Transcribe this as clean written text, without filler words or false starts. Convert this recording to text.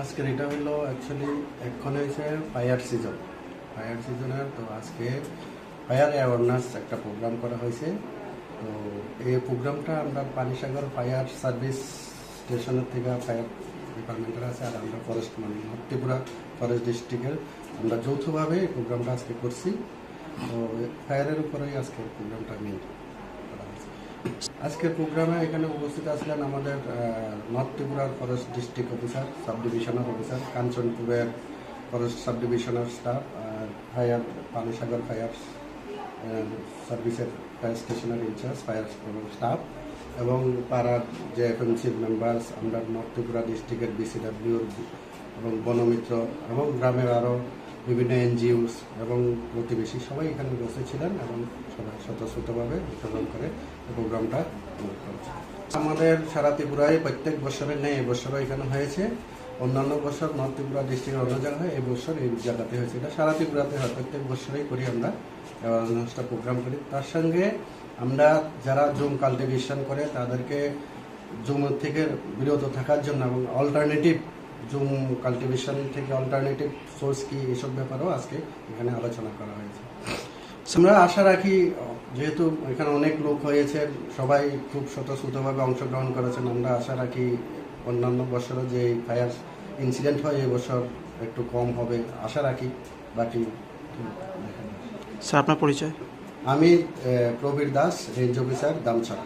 আজকের এটা হলো অ্যাকচুয়ালি এখন হয়েছে ফায়ার সিজনের। তো আজকে ফায়ার অ্যাওয়ারনেস একটা প্রোগ্রাম করা হয়েছে। তো এই প্রোগ্রামটা আমরা পানিসাগর ফায়ার সার্ভিস স্টেশনের থেকে ফায়ার ডিপার্টমেন্টের আছে, আর আমরা ফরেস্ট মানে নর্থ ত্রিপুরা ফরেস্ট ডিস্ট্রিক্টের আমরা যৌথভাবে এই প্রোগ্রামটা আজকে করছি। তো ফায়ারের উপরেই আজকে প্রোগ্রামটা মেন করা হয়েছে। আজকের প্রোগ্রামে এখানে উপস্থিত আসলেন আমাদের নর্থ ত্রিপুরার forest district officer, sub divisional officer, কাঞ্চনপুরের ফরেস্ট সাব ডিভিশনাল স্টাফ, আর ফায়ার পানিসাগর ফায়ার সার্ভিসের ফায়ার স্টেশনের ইনচার্জ ফায়ার স্টাফ, এবং পাড়ার যে এফএমসির মেম্বার্স, আমরা নর্থ ত্রিপুরা ডিস্ট্রিক্টের বিসিডাব্লিউর এবং বনমিত্র এবং গ্রামের আরও বিভিন্ন এনজিওস এবং প্রতিবেশী সবাই এখানে বসেছিলেন এবং সবাই স্বতঃস্ফূর্তভাবে অংশগ্রহণ করে প্রোগ্রামটা করেছে। আমাদের সারা ত্রিপুরায় প্রত্যেক বছরের নেই এবছরও এখানে হয়েছে। অন্যান্য বছর নর্থ ত্রিপুরা ডিস্ট্রিক্টের অন্য জায়গায় হয়, এই বছর এই জায়গাতে হয়েছে। এটা সারা ত্রিপুরাতে হয়, প্রত্যেক বছরই করি আমরা অ্যাওয়ারনেসটা প্রোগ্রাম করি। তার সঙ্গে আমরা যারা জুম কাল্টিভেশন করে তাদেরকে জুম থেকে বিরত থাকার জন্য এবং অল্টারনেটিভ জুম কাল্টিভেশন থেকে অল্টারনেটিভ সোর্স কি এসব ব্যাপারেও আজকে এখানে আলোচনা করা হয়েছে। আমরা আশা রাখি, যেহেতু এখানে অনেক লোক হয়েছে, সবাই খুব স্বতঃস্ফূর্তভাবে অংশগ্রহণ করেছেন, আমরা আশা রাখি অন্যান্য বছরও যে ফায়ার ইনসিডেন্ট হয় এবছর একটু কম হবে আশা রাখি। বাকি স্যার আপনার পরিচয়? আমি প্রবীর দাস, রেঞ্জ অফিসার, দামছড়া।